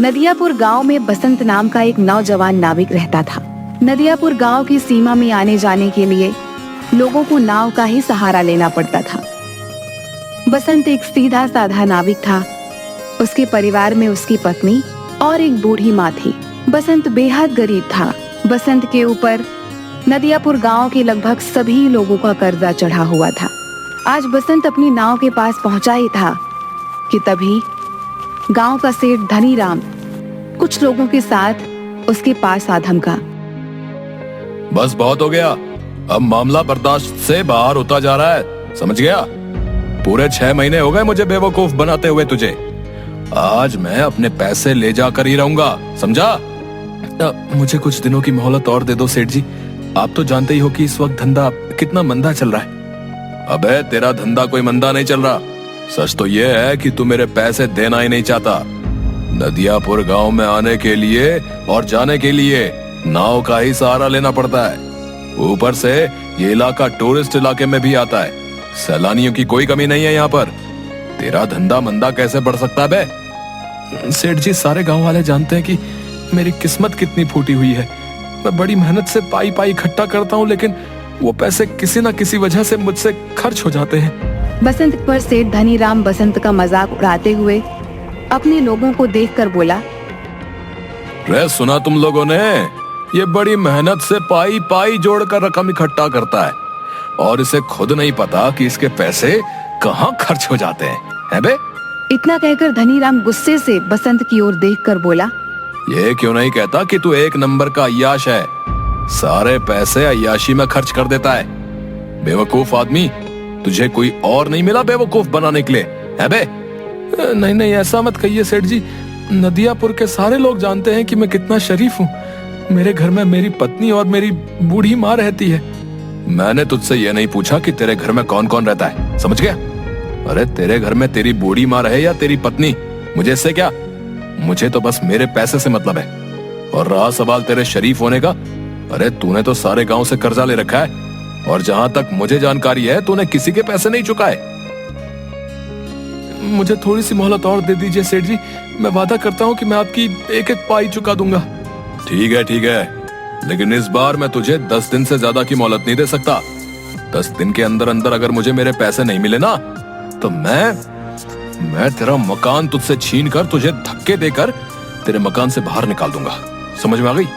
नदियापुर गांव में बसंत नाम का एक नौजवान नाविक रहता था। नदियापुर गांव की सीमा में आने जाने के लिए लोगों को नाव का ही सहारा लेना पड़ता था। बसंत एक सीधा साधा नाविक था। उसके परिवार में उसकी पत्नी और एक बूढ़ी माँ थी। बसंत बेहद गरीब था। बसंत के ऊपर नदियापुर गांव के लगभग सभी लोगों का कर्जा चढ़ा हुआ था। आज बसंत अपनी नाव के पास पहुंचा ही था कि तभी गांव का सेठ धनीराम कुछ लोगों के साथ उसके पास आ धमका। बस बहुत हो गया, अब मामला बर्दाश्त से बाहर होता जा रहा है, समझ गया? पूरे 6 महीने हो गए मुझे बेवकूफ बनाते हुए तुझे। आज मैं अपने पैसे ले जाकर ही रहूंगा, समझा? मुझे कुछ दिनों की मोहलत और दे दो सेठ जी। आप तो जानते ही हो कि इस वक्त धंधा कितना मंदा चल रहा है। अबे तेरा धंधा कोई मंदा नहीं चल रहा। सच तो ये है कि तू मेरे पैसे देना ही नहीं चाहता। नदियापुर गांव में आने के लिए और जाने के लिए नाव का ही सहारा लेना पड़ता है। ऊपर से ये इलाका टूरिस्ट इलाके में भी आता है। सैलानियों की कोई कमी नहीं है यहाँ पर। तेरा धंधा मंदा कैसे बढ़ सकता है बे? सेठ जी, सारे गांव वाले जानते हैं कि मेरी किस्मत कितनी फूटी हुई है। मैं बड़ी मेहनत से पाई पाई इकट्ठा करता हूँ, लेकिन वो पैसे किसी न किसी वजह से मुझसे खर्च हो जाते हैं। बसंत पर सेठ धनीराम बसंत का मजाक उड़ाते हुए अपने लोगों को देखकर बोला, रे सुना तुम लोगों ने? ये बड़ी मेहनत से पाई पाई जोड़कर रकम इकट्ठा करता है और इसे खुद नहीं पता कि इसके पैसे कहाँ खर्च हो जाते हैं बे? इतना कहकर धनीराम गुस्से से बसंत की ओर देखकर बोला, ये क्यों नहीं कहता कि तू एक नंबर का अय्याश है, सारे पैसे अय्याशी में खर्च कर देता है। बेवकूफ आदमी, तुझे कोई और नहीं मिला बेवकूफ बनाने के लिए, है बे? नहीं नहीं, ऐसा मत कहिए सेठ जी। नदियापुर के सारे लोग जानते हैं कि मैं कितना शरीफ हूँ। मेरे घर में मेरी पत्नी और मेरी बूढ़ी माँ रहती है। मैंने तुझसे ये नहीं पूछा कि तेरे घर में कौन कौन रहता है, समझ गया? अरे तेरे घर में तेरी बूढ़ी माँ रहे या तेरी पत्नी, मुझे इससे क्या? मुझे तो बस मेरे पैसे से मतलब है। और रहा सवाल तेरे शरीफ होने का, अरे तूने तो सारे गांव से कर्जा ले रखा है और जहां तक मुझे जानकारी है तूने किसी के पैसे नहीं चुकाए। मुझे थोड़ी सी मोहलत और दे दीजिए सेठ जी। मैं वादा करता हूँ कि मैं आपकी एक एक पाई चुका दूंगा। ठीक है, लेकिन इस बार मैं तुझे 10 दिन से ज्यादा की मोहलत नहीं दे सकता। 10 दिन के अंदर अंदर अगर मुझे मेरे पैसे नहीं मिले ना, तो मैं तेरा मकान तुझसे छीन कर तुझे धक्के देकर तेरे मकान से बाहर निकाल दूंगा। समझ में आ गई?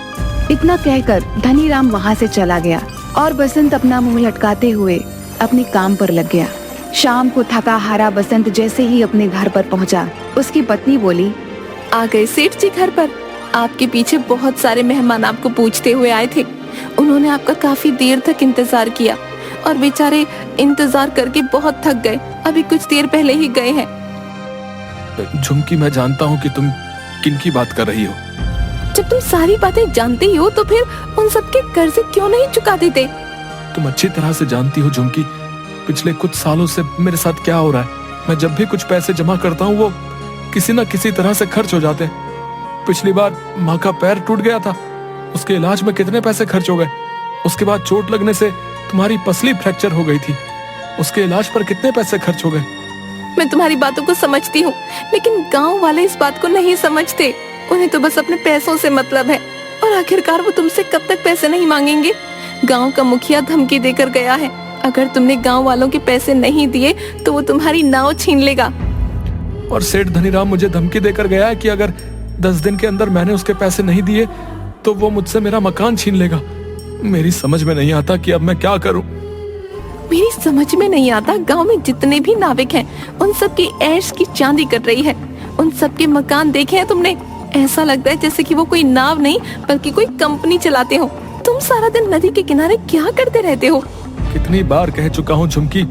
इतना कहकर धनीराम वहाँ से चला गया और बसंत अपना मुंह लटकाते हुए अपने काम पर लग गया। शाम को थका हारा बसंत जैसे ही अपने घर पर पहुँचा, उसकी पत्नी बोली, आ गए सेठ जी घर पर। आपके पीछे बहुत सारे मेहमान आपको पूछते हुए आए थे। उन्होंने आपका काफी देर तक इंतजार किया और बेचारे इंतजार करके बहुत थक गए। अभी कुछ देर पहले ही गए हैं। झुमकी, मैं जानता हूँ कि तुम किनकी बात कर रही हो। जब तुम सारी बातें जानते ही हो तो फिर उन सबके कर्जे क्यों नहीं चुका देते? तुम अच्छी तरह से जानती हो झुमकी, पिछले कुछ सालों से मेरे साथ क्या हो रहा है। मैं जब भी कुछ पैसे जमा करता हूँ वो किसी न किसी तरह से खर्च हो जाते हैं। पिछली बार माँ का पैर टूट गया था, उसके इलाज में कितने पैसे खर्च हो गए। उसके बाद चोट लगने से तुम्हारी पसली फ्रैक्चर हो गई थी, उसके इलाज पर कितने पैसे खर्च हो गए। मैं तुम्हारी बातों को समझती हूँ, लेकिन गांव वाले इस बात को नहीं समझते। उन्हें तो बस अपने पैसों से मतलब है और आखिरकार वो तुमसे कब तक पैसे नहीं मांगेंगे। गांव का मुखिया धमकी देकर गया है, अगर तुमने गांव वालों के पैसे नहीं दिए तो वो तुम्हारी नाव छीन लेगा। और सेठ धनीराम मुझे धमकी देकर गया है कि अगर 10 दिन के अंदर मैंने उसके पैसे नहीं दिए तो वो मुझसे मेरा मकान छीन लेगा। मेरी समझ में नहीं आता कि अब मैं क्या करूं। मेरी समझ में नहीं आता, गांव में जितने भी नाविक हैं उन सब की ऐश की चांदी कर रही है। उन सब के मकान देखे हैं तुमने? ऐसा लगता है जैसे कि वो कोई नाव नहीं बल्कि कोई कंपनी चलाते हो। तुम सारा दिन नदी के किनारे क्या करते रहते हो? कितनी बार कह चुका हूँ झुमकी,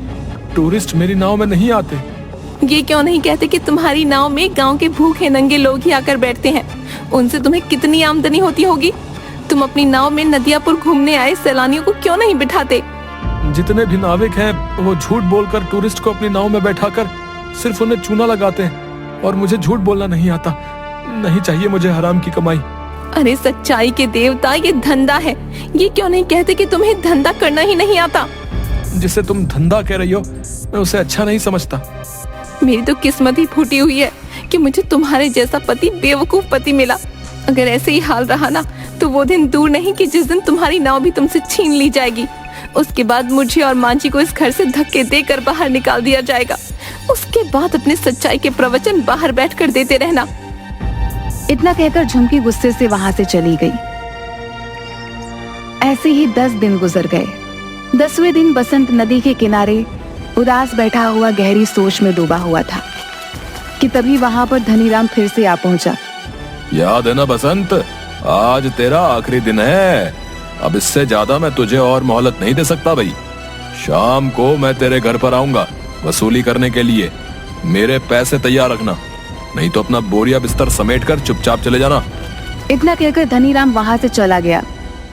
टूरिस्ट मेरी नाव में नहीं आते। ये क्यों नहीं कहते कि तुम्हारी नाव में गांव के भूखे नंगे लोग ही आकर बैठते हैं? उनसे तुम्हें कितनी आमदनी होती होगी। तुम अपनी नाव में नदियापुर घूमने आए सैलानियों को क्यों नहीं बिठाते? जितने भी नाविक हैं वो झूठ बोलकर टूरिस्ट को अपनी नाव में बैठाकर सिर्फ उन्हें चूना लगाते हैं और मुझे झूठ बोलना नहीं आता। नहीं चाहिए मुझे हराम की कमाई। अरे सच्चाई के देवता, ये धंधा है। ये क्यों नहीं कहते कि तुम्हें धंधा करना ही नहीं आता? जिसे तुम धंधा कह रही हो मैं उसे अच्छा नहीं समझता। मेरी तो किस्मत ही फूटी हुई है कि मुझे तुम्हारे जैसा पति, बेवकूफ पति मिला। अगर ऐसे ही हाल रहा ना तो वो दिन दूर नहीं कि जिस दिन तुम्हारी नाव भी तुमसे छीन ली जाएगी। उसके बाद मुझे और मांझी को इस घर से धक्के देकर बाहर निकाल दिया जाएगा। उसके बाद अपने सच्चाई के प्रवचन बाहर बैठकर देते रहना। इतना कहकर झुमकी गुस्से से वहां से चली गई। ऐसे ही 10 दिन गुजर गए। 10वें दिन बसंत नदी के किनारे उदास बैठा हुआ गहरी सोच में डूबा हुआ था कि तभी वहां पर धनीराम फिर से आ पहुंचा। याद है ना बसंत, आज तेरा आखिरी दिन है। अब इससे ज्यादा मैं तुझे और मोहलत नहीं दे सकता भाई। शाम को मैं तेरे घर पर आऊंगा वसूली करने के लिए। मेरे पैसे तैयार रखना, नहीं तो अपना बोरिया बिस्तर समेट कर चुपचाप चले जाना। इतना कहकर धनीराम वहां से चला गया।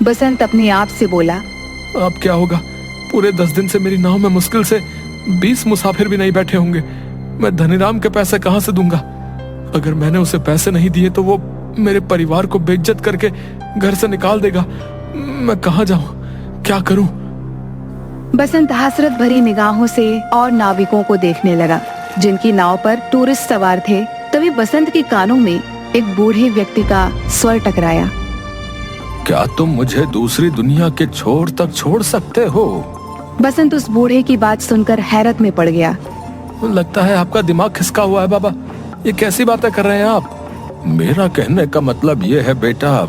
बसंत अपने आप से बोला, अब क्या होगा? पूरे 10 दिन से मेरी नाव में मुश्किल से 20 मुसाफिर भी नहीं बैठे होंगे। मैं धनीराम के पैसे कहां से दूंगा? अगर मैंने उसे पैसे नहीं दिए तो वो मेरे परिवार को बेइज्जत करके घर से निकाल देगा। मैं कहां जाऊं, क्या करूं? बसंत हसरत भरी निगाहों से और नाविकों को देखने लगा जिनकी नाव पर टूरिस्ट सवार थे। तभी बसंत के कानों में एक बूढ़े व्यक्ति का स्वर टकराया। क्या तुम मुझे दूसरी दुनिया के छोर तक छोड़ सकते हो? बसंत उस बूढ़े की बात सुनकर हैरत में पड़ गया। लगता है आपका दिमाग खिसका हुआ है बाबा। ये कैसी बातें कर रहे हैं आप? मेरा कहने का मतलब ये है बेटा,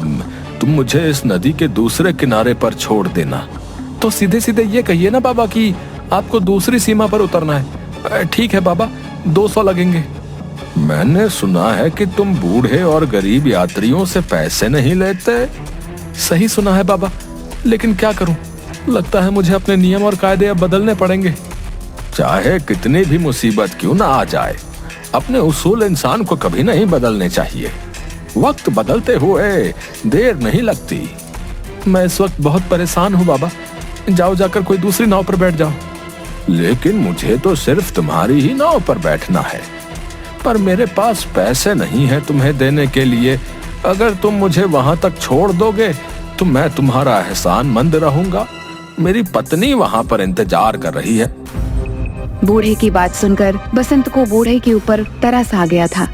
तुम मुझे इस नदी के दूसरे किनारे पर छोड़ देना। तो सीधे सीधे ये कहिए ना बाबा कि आपको दूसरी सीमा पर उतरना है। ठीक है बाबा, 200 लगेंगे। मैंने सुना है कि तुम बूढ़े और गरीब यात्रियों से पैसे नहीं लेते। सही सुना है बाबा, लेकिन क्या करूं? लगता है मुझे अपने नियम और कायदे अब बदलने पड़ेंगे। चाहे कितनी भी मुसीबत क्यों ना आ जाए, अपने उसूल इंसान को कभी नहीं बदलने चाहिए। वक्त बदलते हुए देर नहीं लगती। मैं इस वक्त बहुत परेशान हूँ बाबा। जाओ जाकर कोई दूसरी नाव पर बैठ जाओ। लेकिन मुझे तो सिर्फ तुम्हारी ही नाव पर बैठना है, पर मेरे पास पैसे नहीं है तुम्हें देने के लिए। अगर तुम मुझे वहां तक छोड़ दोगे तो मैं तुम्हारा एहसानमंद रहूंगा। मेरी पत्नी वहां पर इंतजार कर रही है। बूढ़े की बात सुनकर बसंत को बूढ़े के ऊपर तरस आ गया था।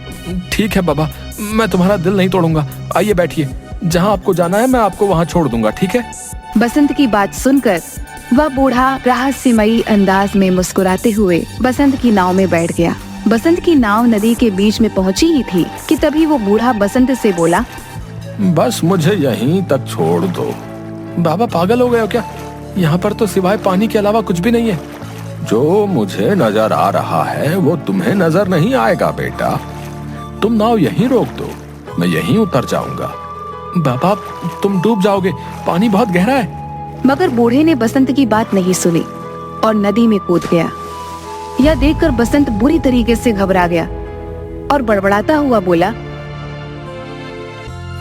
ठीक है बाबा, मैं तुम्हारा दिल नहीं तोड़ूंगा। आइए बैठिए, जहाँ आपको जाना है मैं आपको वहाँ छोड़ दूंगा, ठीक है? बसंत की बात सुनकर वह बूढ़ा रहस्यमयी अंदाज में मुस्कुराते हुए बसंत की नाव में बैठ गया। बसंत की नाव नदी के बीच में पहुंची ही थी कि तभी वो बूढ़ा बसंत से बोला, बस मुझे यहीं तक छोड़ दो। बाबा पागल हो गए हो क्या? यहाँ पर तो सिवाय पानी के अलावा कुछ भी नहीं है। जो मुझे नजर आ रहा है वो तुम्हें नजर नहीं आएगा बेटा। तुम नाव यहीं रोक दो, मैं यहीं उतर जाऊंगा। बाबा तुम डूब जाओगे, पानी बहुत गहरा है। मगर बूढ़े ने बसंत की बात नहीं सुनी और नदी में कूद गया। यह देखकर बसंत बुरी तरीके से घबरा गया और बड़बड़ाता हुआ बोला,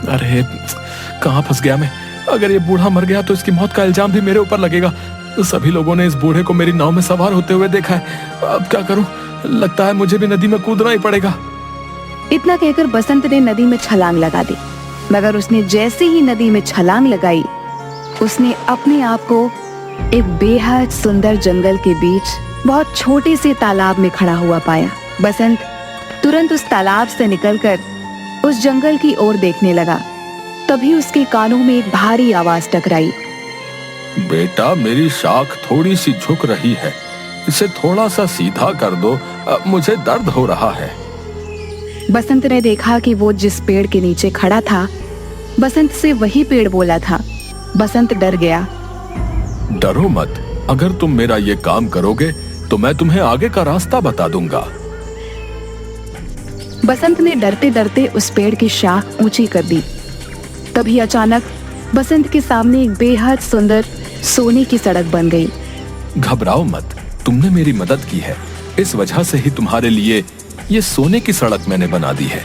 अरे कहाँ फंस गया मैं? अगर ये बूढ़ा मर गया तो इसकी मौत का इल्जाम भी मेरे ऊपर लगेगा। सभी लोगों ने इस बूढ़े को मेरी नाव में सवार होते हुए देखा है। अब क्या करूं? लगता है मुझे भी नदी में कूदना ही पड़ेगा। इतना कहकर बसंत ने नदी में छलांग लगा दी। मगर उसने जैसे ही नदी में छलांग लगाई, उसने अपने आप को एक बेहद सुंदर जंगल के बीच बहुत छोटे से तालाब में खड़ा हुआ पाया। बसंत तुरंत उस तालाब से निकलकर उस जंगल की ओर देखने लगा। तभी उसके कानों में एक भारी आवाज टकराई। बेटा मेरी शाख थोड़ी सी झुक रही है, इसे थोड़ा सा सीधा कर दो, मुझे दर्द हो रहा है। बसंत ने देखा कि वो जिस पेड़ के नीचे खड़ा था, बसंत से वही पेड़ बोला था। बसंत डर गया। डरो मत, अगर तुम मेरा ये काम करोगे तो मैं तुम्हें आगे का रास्ता बता दूंगा। बसंत ने डरते डरते उस पेड़ की शाख ऊंची कर दी। तभी अचानक बसंत के सामने एक बेहद सुंदर सोने की सड़क बन गई। घबराओ मत, तुमने मेरी मदद की है, इस वजह से ही तुम्हारे लिए ये सोने की सड़क मैंने बना दी है।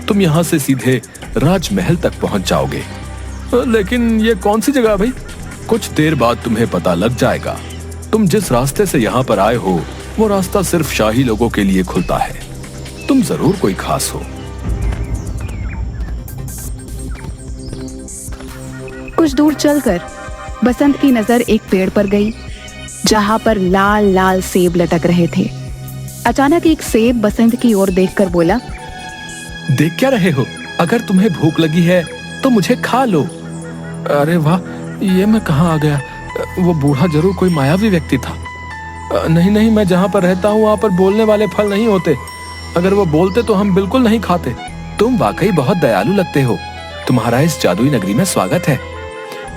तुम यहाँ से सीधे राजमहल तक पहुंच जाओगे। लेकिन ये कौन सी जगह भाई? कुछ देर बाद तुम्हें पता लग जाएगा। तुम जिस रास्ते से यहाँ पर आए हो वो रास्ता सिर्फ शाही लोगों के लिए खुलता है। तुम जरूर कोई खास हो। कुछ दूर चलकर बसंत की नजर एक पेड़ पर गई, जहां पर लाल लाल सेब लटक रहे थे। अचानक एक सेब बसंत की ओर देखकर बोला, देख क्या रहे हो? अगर तुम्हें भूख लगी है तो मुझे खा लो। अरे वाह, ये मैं कहाँ आ गया? वो बूढ़ा जरूर कोई मायावी व्यक्ति था। नहीं नहीं, मैं जहाँ पर रहता हूँ वहाँ पर बोलने वाले फल नहीं होते। अगर वो बोलते तो हम बिल्कुल नहीं खाते। तुम वाकई बहुत दयालु लगते हो। तुम्हारा इस जादुई नगरी में स्वागत है।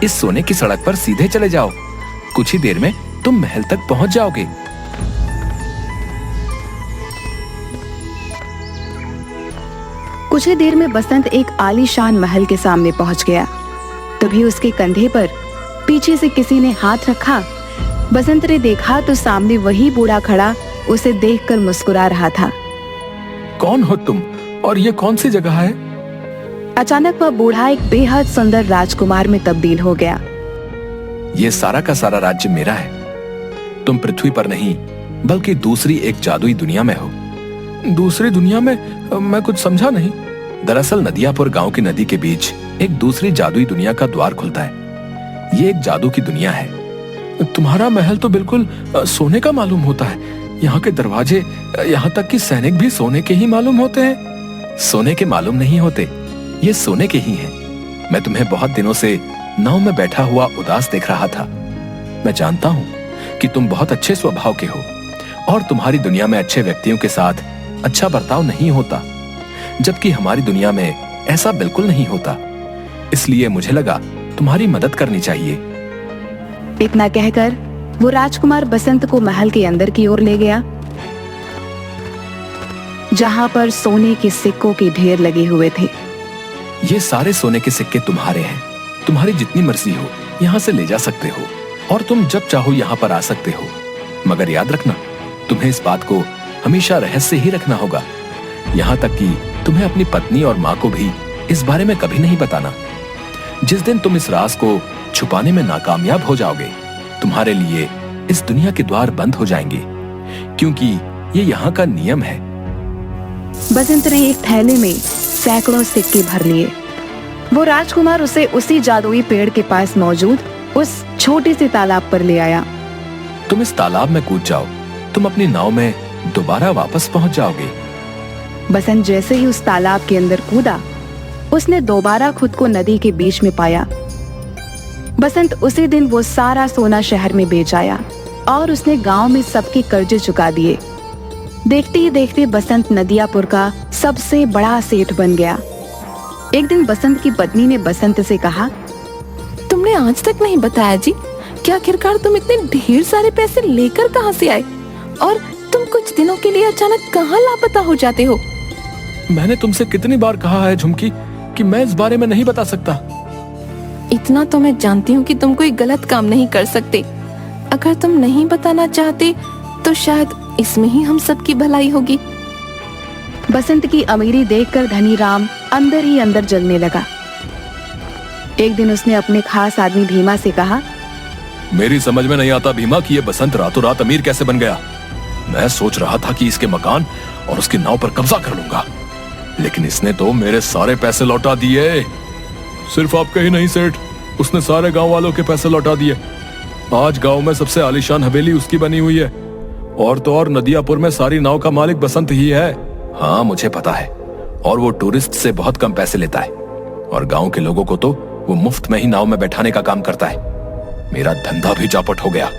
इस सोने की सड़क पर सीधे चले जाओ, कुछ ही देर में तुम महल तक पहुंच जाओगे। कुछ ही देर में बसंत एक आलीशान महल के सामने पहुंच गया। तभी उसके कंधे पर पीछे से किसी ने हाथ रखा। बसंत ने देखा तो सामने वही बूढ़ा खड़ा उसे देखकर मुस्कुरा रहा था। कौन हो तुम और ये कौन सी जगह है? अचानक वह बूढ़ा एक बेहद सुंदर राजकुमार में तब्दील हो गया। ये सारा का सारा राज्य मेरा है। तुम पृथ्वी पर नहीं बल्कि दूसरी एक जादुई दुनिया में हो। दूसरी दुनिया में? मैं कुछ समझा नहीं। दरअसल नदियापुर गांव की नदी के बीच एक दूसरी जादुई दुनिया का द्वार खुलता है। ये एक जादू की दुनिया है। तुम्हारा महल तो बिल्कुल सोने का मालूम होता है। यहाँ के दरवाजे, यहाँ तक कि सैनिक भी सोने के ही मालूम होते हैं। सोने के मालूम नहीं होते, ये सोने के ही हैं। मैं तुम्हें बहुत दिनों से नाव में बैठा हुआ उदास देख रहा था। मैं जानता हूँ कि तुम बहुत अच्छे स्वभाव के हो और तुम्हारी दुनिया में अच्छे व्यक्तियों के साथ अच्छा बर्ताव नहीं होता, जबकि हमारी दुनिया में ऐसा बिल्कुल नहीं होता। इसलिए मुझे लगा तुम्हारी मदद करनी चाहिए। इतना कहकर वो राजकुमार बसंत को महल के अंदर की ओर ले गया, जहां पर सोने के सिक्कों के ढेर लगे हुए थे। ये सारे सोने के सिक्के तुम्हारे हैं। तुम्हारी जितनी मर्जी हो यहाँ से ले जा सकते हो और तुम जब चाहो यहाँ पर आ सकते हो। मगर याद रखना, तुम्हें इस बात को हमेशा रहस्य ही रखना होगा। यहाँ तक कि तुम्हें अपनी पत्नी और माँ को भी इस बारे में कभी नहीं बताना। जिस दिन तुम इस राज को छुपाने में नाकामयाब हो जाओगे, तुम्हारे लिए इस दुनिया के द्वार बंद हो जाएंगे, क्योंकि ये यहाँ का नियम है। बसंत ने एक थैले में सैकड़ों सिक्के भर लिए। वो राजकुमार उसे उसी जादुई पेड़ के पास मौजूद उस छोटे से तालाब पर ले आया। तुम इस तालाब में कूद जाओ, तुम अपनी नाव में दोबारा वापस पहुंच जाओगे। बसंत जैसे ही उस तालाब के अंदर कूदा, उसने दोबारा खुद को नदी के बीच में पाया। बसंत उसी दिन वो सारा सोना शहर में बेच आया और उसने गांव में सबके कर्जे चुका दिए। देखते ही देखते बसंत नदियापुर का सबसे बड़ा सेठ बन गया। एक दिन बसंत की पत्नी ने बसंत से कहा, तुमने आज तक नहीं बताया जी कि आखिरकार तुम इतने ढेर सारे पैसे लेकर कहाँ से आए और तुम कुछ दिनों के लिए अचानक कहाँ लापता हो जाते हो? मैंने तुमसे कितनी बार कहा है झुमकी कि मैं इस बारे में नहीं बता सकता। इतना तो मैं जानती हूँ कि तुम कोई गलत काम नहीं कर सकते। अगर तुम नहीं बताना चाहते तो शायद इसमें ही हम सबकी भलाई होगी। बसंत की अमीरी देखकर धनी राम अंदर ही अंदर जलने लगा। एक दिन उसने अपने खास आदमी भीमा से कहा, मेरी समझ में नहीं आता भीमा कि ये बसंत रातों रात अमीर कैसे बन गया। मैं सोच रहा था कि इसके मकान और उसकी नाव पर कब्जा कर लूंगा, लेकिन इसने तो मेरे सारे पैसे लौटा दिए। सिर्फ आपके ही नहीं सेठ, उसने सारे गांव वालों के पैसे लौटा दिए। आज गांव में सबसे आलीशान हवेली उसकी बनी हुई है, और तो और नदियापुर में सारी नाव का मालिक बसंत ही है। हाँ मुझे पता है, और वो टूरिस्ट से बहुत कम पैसे लेता है, और गांव के लोगों को तो वो मुफ्त में ही नाव में बैठाने का काम करता है। मेरा धंधा भी चौपट हो गया।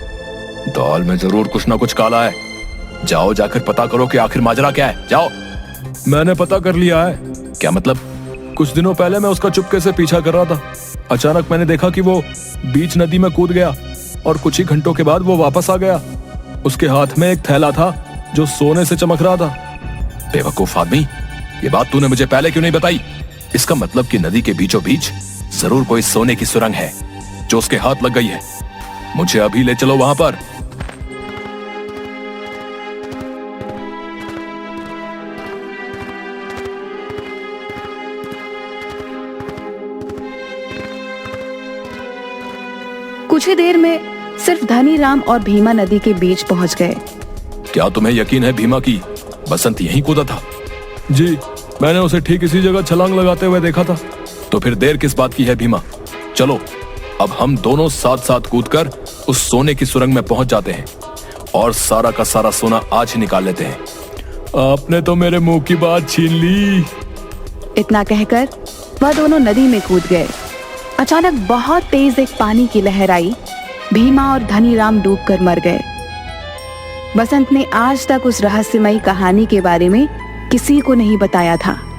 दाल में जरूर कुछ ना कुछ काला है। जाओ जाकर पता करो कि आखिर माजरा क्या है। जाओ। मैंने पता कर लिया है। क्या मतलब? कुछ दिनों पहले मैं उसका चुपके से पीछा कर रहा था। अचानक मैंने देखा कि वो बीच नदी में कूद गया और कुछ ही घंटों के बाद वो वापस आ गया। उसके हाथ में एक थैला था जो सोने से चमक रहा था। बेवकूफ आदमी, ये बात तूने मुझे पहले क्यों नहीं बताई? इसका मतलब कि नदी के बीचों बीच जरूर कोई सोने की सुरंग है जो उसके हाथ लग गई है। मुझे अभी ले चलो वहां पर। कुछ ही देर में सिर्फ धनी राम और भीमा नदी के बीच पहुंच गए। क्या तुम्हें यकीन है भीमा की बसंत यहीं कूदा था? जी, मैंने उसे ठीक इसी जगह छलांग लगाते हुए देखा था। तो फिर देर किस बात की है भीमा? चलो अब हम दोनों साथ साथ कूदकर उस सोने की सुरंग में पहुंच जाते हैं और सारा का सारा सोना आज ही निकाल लेते हैं। आपने तो मेरे मुंह की बात छीन ली। इतना कहकर वह दोनों नदी में कूद गए। अचानक बहुत तेज एक पानी की लहर आई। भीमा और धनीराम डूबकर मर गए। बसंत ने आज तक उस रहस्यमयी कहानी के बारे में किसी को नहीं बताया था।